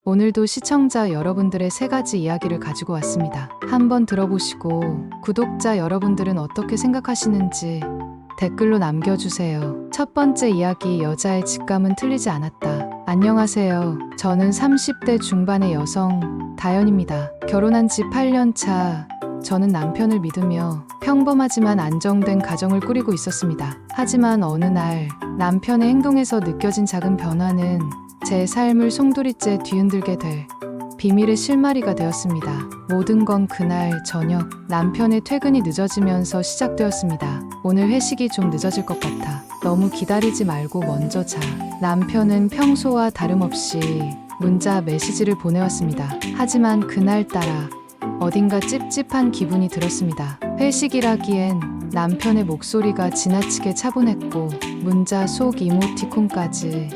오늘도 시청자 여러분들의 세 가지 이야기를 가지고 왔습니다. 한번 들어보시고 구독자 여러분들은 어떻게 생각하시는지 댓글로 남겨주세요. 첫 번째 이야기, 여자의 직감은 틀리지 않았다. 안녕하세요. 저는 30대 중반의 여성 다연입니다. 결혼한 지 8년 차. 저는 남편을 믿으며 평범하지만 안정된 가정을 꾸리고 있었습니다. 하지만 어느 날 남편의 행동에서 느껴진 작은 변화는 제 삶을 송두리째 뒤흔들게 될 비밀의 실마리가 되었습니다. 모든 건 그날 저녁 남편의 퇴근이 늦어지면서 시작되었습니다. 오늘 회식이 좀 늦어질 것 같아. 너무 기다리지 말고 먼저 자. 남편은 평소와 다름없이 문자 메시지를 보내왔습니다. 하지만 그날따라 어딘가 찝찝한 기분이 들었습니다. 회식이라기엔 남편의 목소리가 지나치게 차분했고 문자 속 이모티콘까지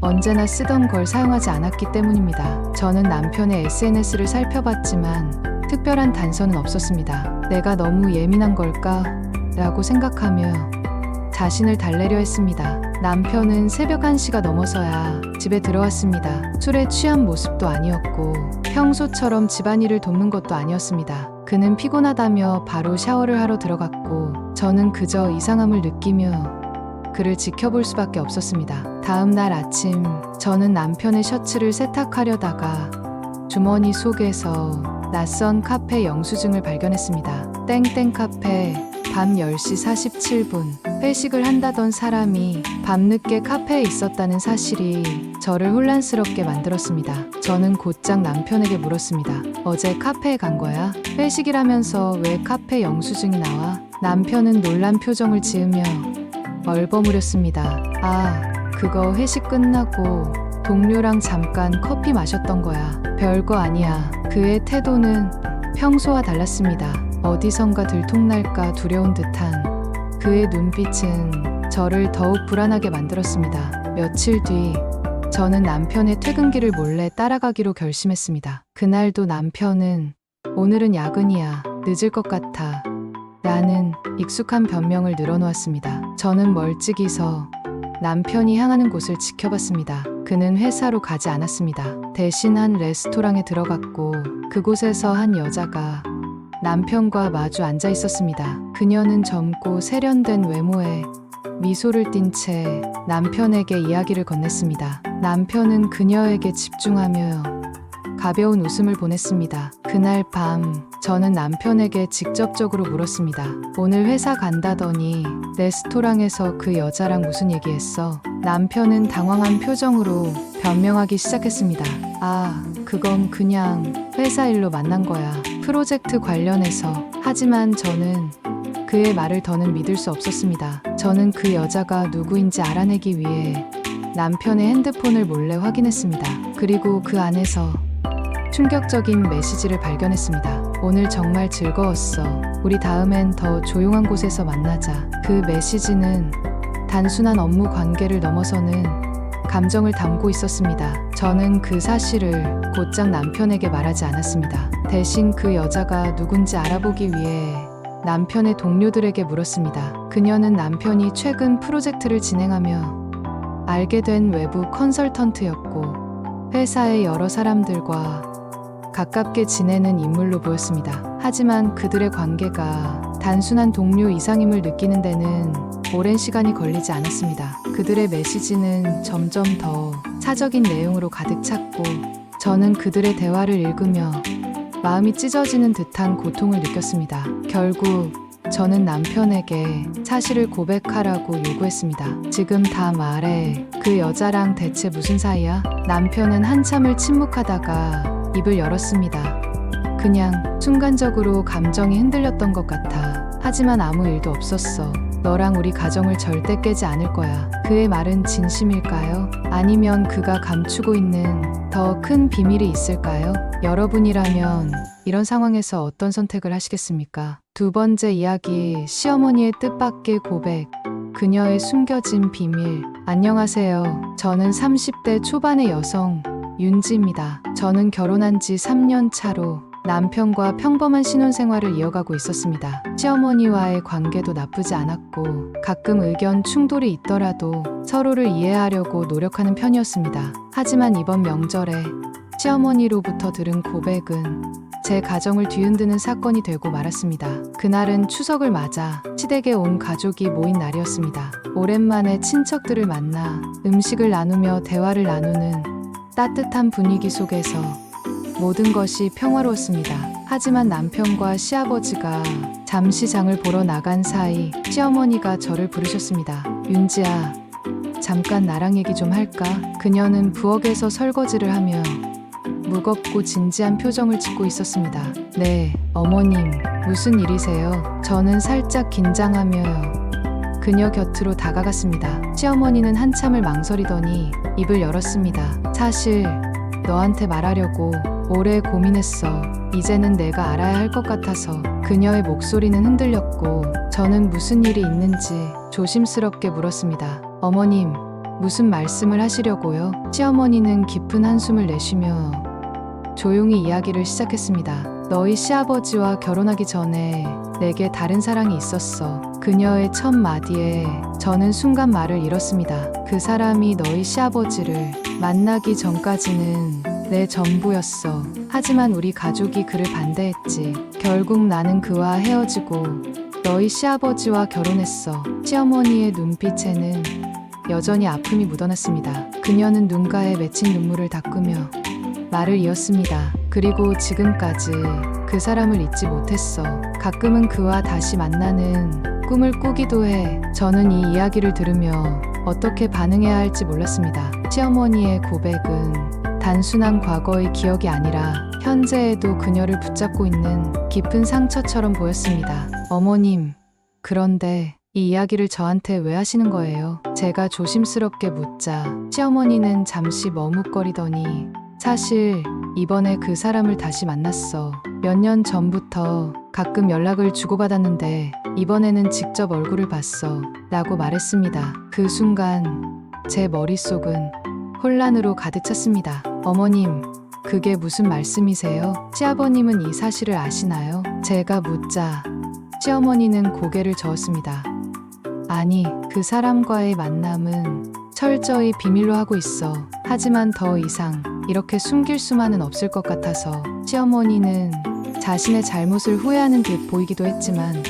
언제나 쓰던 걸 사용하지 않았기 때문입니다. 저는 남편의 SNS를 살펴봤지만 특별한 단서는 없었습니다. 내가 너무 예민한 걸까? 라고 생각하며 자신을 달래려 했습니다. 남편은 새벽 1시가 넘어서야 집에 들어왔습니다. 술에 취한 모습도 아니었고 평소처럼 집안일을 돕는 것도 아니었습니다. 그는 피곤하다며 바로 샤워를 하러 들어갔고 저는 그저 이상함을 느끼며 그를 지켜볼 수밖에 없었습니다. 다음 날 아침 저는 남편의 셔츠를 세탁하려다가 주머니 속에서 낯선 카페 영수증을 발견했습니다. 땡땡 카페 밤 10시 47분. 회식을 한다던 사람이 밤늦게 카페에 있었다는 사실이 저를 혼란스럽게 만들었습니다. 저는 곧장 남편에게 물었습니다. 어제 카페에 간 거야? 회식이라면서 왜 카페 영수증이 나와? 남편은 놀란 표정을 지으며 얼버무렸습니다. 아, 그거 회식 끝나고 동료랑 잠깐 커피 마셨던 거야. 별거 아니야. 그의 태도는 평소와 달랐습니다. 어디선가 들통날까 두려운 듯한 그의 눈빛은 저를 더욱 불안하게 만들었습니다. 며칠 뒤 저는 남편의 퇴근길을 몰래 따라가기로 결심했습니다. 그날도 남편은 오늘은 야근이야. 늦을 것 같아. 라는 익숙한 변명을 늘어놓았습니다. 저는 멀찍이 서 남편이 향하는 곳을 지켜봤습니다. 그는 회사로 가지 않았습니다. 대신 한 레스토랑에 들어갔고 그곳에서 한 여자가 남편과 마주 앉아 있었습니다. 그녀는 젊고 세련된 외모에 미소를 띤 채 남편에게 이야기를 건넸습니다. 남편은 그녀에게 집중하며 가벼운 웃음을 보냈습니다. 그날 밤 저는 남편에게 직접적으로 물었습니다. 오늘 회사 간다더니 레스토랑에서 그 여자랑 무슨 얘기했어? 남편은 당황한 표정으로 변명하기 시작했습니다. 아, 그건 그냥 회사 일로 만난 거야. 프로젝트 관련해서. 하지만 저는 그의 말을 더는 믿을 수 없었습니다. 저는 그 여자가 누구인지 알아내기 위해 남편의 핸드폰을 몰래 확인했습니다. 그리고 그 안에서 충격적인 메시지를 발견했습니다. 오늘 정말 즐거웠어. 우리 다음엔 더 조용한 곳에서 만나자. 그 메시지는 단순한 업무 관계를 넘어서는 감정을 담고 있었습니다. 저는 그 사실을 곧장 남편에게 말하지 않았습니다. 대신 그 여자가 누군지 알아보기 위해 남편의 동료들에게 물었습니다. 그녀는 남편이 최근 프로젝트를 진행하며 알게 된 외부 컨설턴트였고 회사의 여러 사람들과 가깝게 지내는 인물로 보였습니다. 하지만 그들의 관계가 단순한 동료 이상임을 느끼는 데는 오랜 시간이 걸리지 않았습니다. 그들의 메시지는 점점 더 사적인 내용으로 가득 찼고 저는 그들의 대화를 읽으며 마음이 찢어지는 듯한 고통을 느꼈습니다. 결국 저는 남편에게 사실을 고백하라고 요구했습니다. 지금 다 말해. 그 여자랑 대체 무슨 사이야? 남편은 한참을 침묵하다가 입을 열었습니다. 그냥 순간적으로 감정이 흔들렸던 것 같아. 하지만 아무 일도 없었어. 너랑 우리 가정을 절대 깨지 않을 거야. 그의 말은 진심일까요? 아니면 그가 감추고 있는 더 큰 비밀이 있을까요? 여러분이라면 이런 상황에서 어떤 선택을 하시겠습니까? 두 번째 이야기, 시어머니의 뜻밖의 고백. 그녀의 숨겨진 비밀. 안녕하세요. 저는 30대 초반의 여성 윤지입니다. 저는 결혼한 지 3년 차로 남편과 평범한 신혼생활을 이어가고 있었습니다. 시어머니와의 관계도 나쁘지 않았고 가끔 의견 충돌이 있더라도 서로를 이해하려고 노력하는 편이었습니다. 하지만 이번 명절에 시어머니로부터 들은 고백은 제 가정을 뒤흔드는 사건이 되고 말았습니다. 그날은 추석을 맞아 시댁에 온 가족이 모인 날이었습니다. 오랜만에 친척들을 만나 음식을 나누며 대화를 나누는 따뜻한 분위기 속에서 모든 것이 평화로웠습니다. 하지만 남편과 시아버지가 잠시 장을 보러 나간 사이 시어머니가 저를 부르셨습니다. 윤지야, 잠깐 나랑 얘기 좀 할까? 그녀는 부엌에서 설거지를 하며 무겁고 진지한 표정을 짓고 있었습니다. 네, 어머님, 무슨 일이세요? 저는 살짝 긴장하며 그녀 곁으로 다가갔습니다. 시어머니는 한참을 망설이더니 입을 열었습니다. 사실 너한테 말하려고 오래 고민했어. 이제는 내가 알아야 할 것 같아서. 그녀의 목소리는 흔들렸고 저는 무슨 일이 있는지 조심스럽게 물었습니다. 어머님, 무슨 말씀을 하시려고요? 시어머니는 깊은 한숨을 내쉬며 조용히 이야기를 시작했습니다. 너희 시아버지와 결혼하기 전에 내게 다른 사랑이 있었어. 그녀의 첫 마디에 저는 순간 말을 잃었습니다. 그 사람이 너희 시아버지를 만나기 전까지는 내 전부였어. 하지만 우리 가족이 그를 반대했지. 결국 나는 그와 헤어지고 너희 시아버지와 결혼했어. 시어머니의 눈빛에는 여전히 아픔이 묻어났습니다. 그녀는 눈가에 맺힌 눈물을 닦으며 말을 이었습니다. 그리고 지금까지 그 사람을 잊지 못했어. 가끔은 그와 다시 만나는 꿈을 꾸기도 해. 저는 이 이야기를 들으며 어떻게 반응해야 할지 몰랐습니다. 시어머니의 고백은 단순한 과거의 기억이 아니라 현재에도 그녀를 붙잡고 있는 깊은 상처처럼 보였습니다. 어머님, 그런데 이 이야기를 저한테 왜 하시는 거예요? 제가 조심스럽게 묻자 시어머니는 잠시 머뭇거리더니 사실 이번에 그 사람을 다시 만났어. 몇 년 전부터 가끔 연락을 주고받았는데 이번에는 직접 얼굴을 봤어. 라고 말했습니다. 그 순간 제 머릿속은 혼란으로 가득 찼습니다. 어머님, 그게 무슨 말씀이세요? 시아버님은 이 사실을 아시나요? 제가 묻자 시어머니는 고개를 저었습니다. 아니, 그 사람과의 만남은 철저히 비밀로 하고 있어. 하지만 더 이상 이렇게 숨길 수만은 없을 것 같아서. 시어머니는 자신의 잘못을 후회하는 듯 보이기도 했지만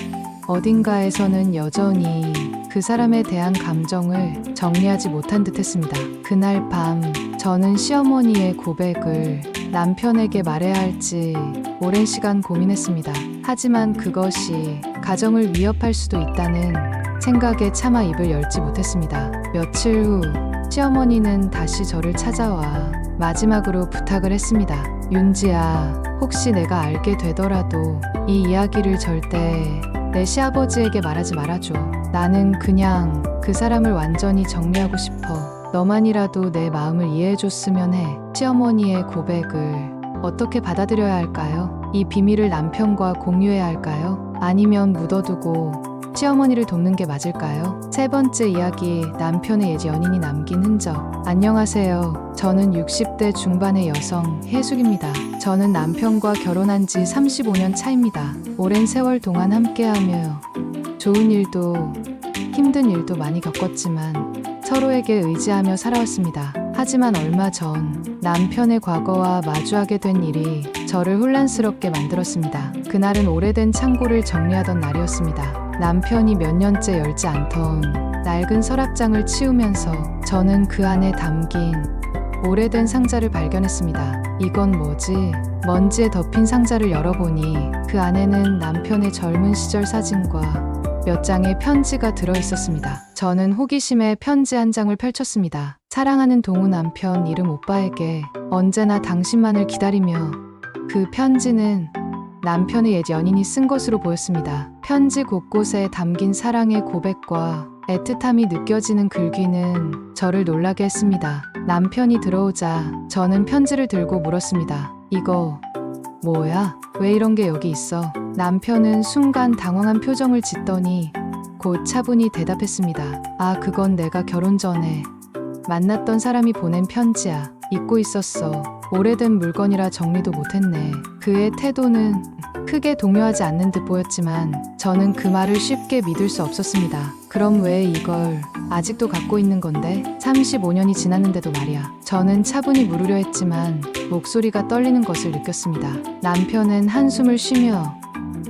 어딘가에서는 여전히 그 사람에 대한 감정을 정리하지 못한 듯 했습니다. 그날 밤 저는 시어머니의 고백을 남편에게 말해야 할지 오랜 시간 고민했습니다. 하지만 그것이 가정을 위협할 수도 있다는 생각에 차마 입을 열지 못했습니다. 며칠 후 시어머니는 다시 저를 찾아와 마지막으로 부탁을 했습니다. 윤지야, 혹시 내가 알게 되더라도 이 이야기를 절대 내 시아버지에게 말하지 말아줘. 나는 그냥 그 사람을 완전히 정리하고 싶어. 너만이라도 내 마음을 이해해줬으면 해. 시어머니의 고백을 어떻게 받아들여야 할까요? 이 비밀을 남편과 공유해야 할까요? 아니면 묻어두고 시어머니를 돕는 게 맞을까요? 세 번째 이야기, 남편의 옛 연인이 남긴 흔적. 안녕하세요. 저는 60대 중반의 여성 혜숙입니다. 저는 남편과 결혼한 지 35년 차입니다. 오랜 세월 동안 함께하며 좋은 일도 힘든 일도 많이 겪었지만 서로에게 의지하며 살아왔습니다. 하지만 얼마 전 남편의 과거와 마주하게 된 일이 저를 혼란스럽게 만들었습니다. 그날은 오래된 창고를 정리하던 날이었습니다. 남편이 몇 년째 열지 않던 낡은 서랍장을 치우면서 저는 그 안에 담긴 오래된 상자를 발견했습니다. 이건 뭐지? 먼지에 덮인 상자를 열어보니 그 안에는 남편의 젊은 시절 사진과 몇 장의 편지가 들어 있었습니다. 저는 호기심에 편지 한 장을 펼쳤습니다. 사랑하는 동우 남편 이름 오빠에게 언제나 당신만을 기다리며. 그 편지는 남편의 옛 연인이 쓴 것으로 보였습니다. 편지 곳곳에 담긴 사랑의 고백과 애틋함이 느껴지는 글귀는 저를 놀라게 했습니다. 남편이 들어오자 저는 편지를 들고 물었습니다. 이거 뭐야? 왜 이런 게 여기 있어? 남편은 순간 당황한 표정을 짓더니 곧 차분히 대답했습니다. 아, 그건 내가 결혼 전에 만났던 사람이 보낸 편지야. 잊고 있었어. 오래된 물건이라 정리도 못했네. 그의 태도는 크게 동요하지 않는 듯 보였지만 저는 그 말을 쉽게 믿을 수 없었습니다. 그럼 왜 이걸 아직도 갖고 있는 건데 35년이 지났는데도 말이야. 저는 차분히 물으려 했지만 목소리가 떨리는 것을 느꼈습니다. 남편은 한숨을 쉬며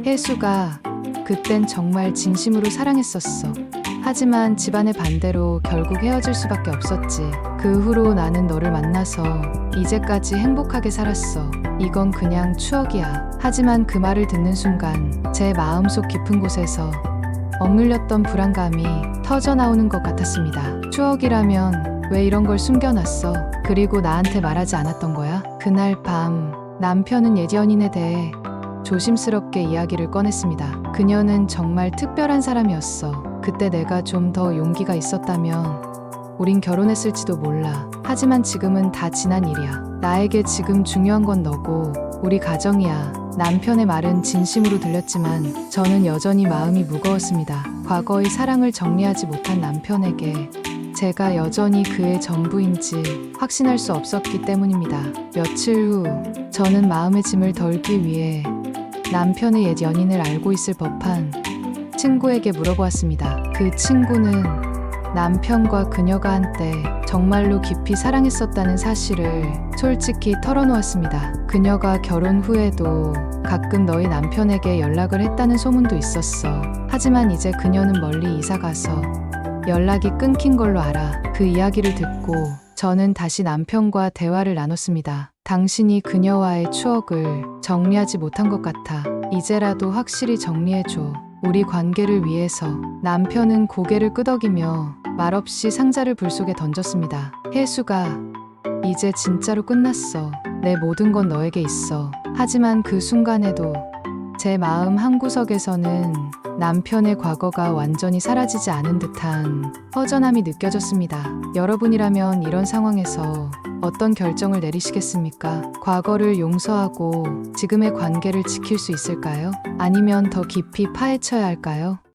혜수가 그땐 정말 진심으로 사랑했었어. 하지만 집안의 반대로 결국 헤어질 수밖에 없었지. 그 후로 나는 너를 만나서 이제까지 행복하게 살았어. 이건 그냥 추억이야. 하지만 그 말을 듣는 순간 제 마음속 깊은 곳에서 억눌렸던 불안감이 터져나오는 것 같았습니다. 추억이라면 왜 이런 걸 숨겨놨어? 그리고 나한테 말하지 않았던 거야? 그날 밤 남편은 옛 연인에 대해 조심스럽게 이야기를 꺼냈습니다. 그녀는 정말 특별한 사람이었어. 그때 내가 좀 더 용기가 있었다면 우린 결혼했을지도 몰라. 하지만 지금은 다 지난 일이야. 나에게 지금 중요한 건 너고 우리 가정이야. 남편의 말은 진심으로 들렸지만 저는 여전히 마음이 무거웠습니다. 과거의 사랑을 정리하지 못한 남편에게 제가 여전히 그의 전부인지 확신할 수 없었기 때문입니다. 며칠 후 저는 마음의 짐을 덜기 위해 남편의 옛 연인을 알고 있을 법한 친구에게 물어보았습니다. 그 친구는 남편과 그녀가 한때 정말로 깊이 사랑했었다는 사실을 솔직히 털어놓았습니다. 그녀가 결혼 후에도 가끔 너희 남편에게 연락을 했다는 소문도 있었어. 하지만 이제 그녀는 멀리 이사가서 연락이 끊긴 걸로 알아. 그 이야기를 듣고 저는 다시 남편과 대화를 나눴습니다. 당신이 그녀와의 추억을 정리하지 못한 것 같아. 이제라도 확실히 정리해줘. 우리 관계를 위해서. 남편은 고개를 끄덕이며 말없이 상자를 불 속에 던졌습니다. 혜수가 이제 진짜로 끝났어. 내 모든 건 너에게 있어. 하지만 그 순간에도 제 마음 한구석에서는 남편의 과거가 완전히 사라지지 않은 듯한 허전함이 느껴졌습니다. 여러분이라면 이런 상황에서 어떤 결정을 내리시겠습니까? 과거를 용서하고 지금의 관계를 지킬 수 있을까요? 아니면 더 깊이 파헤쳐야 할까요?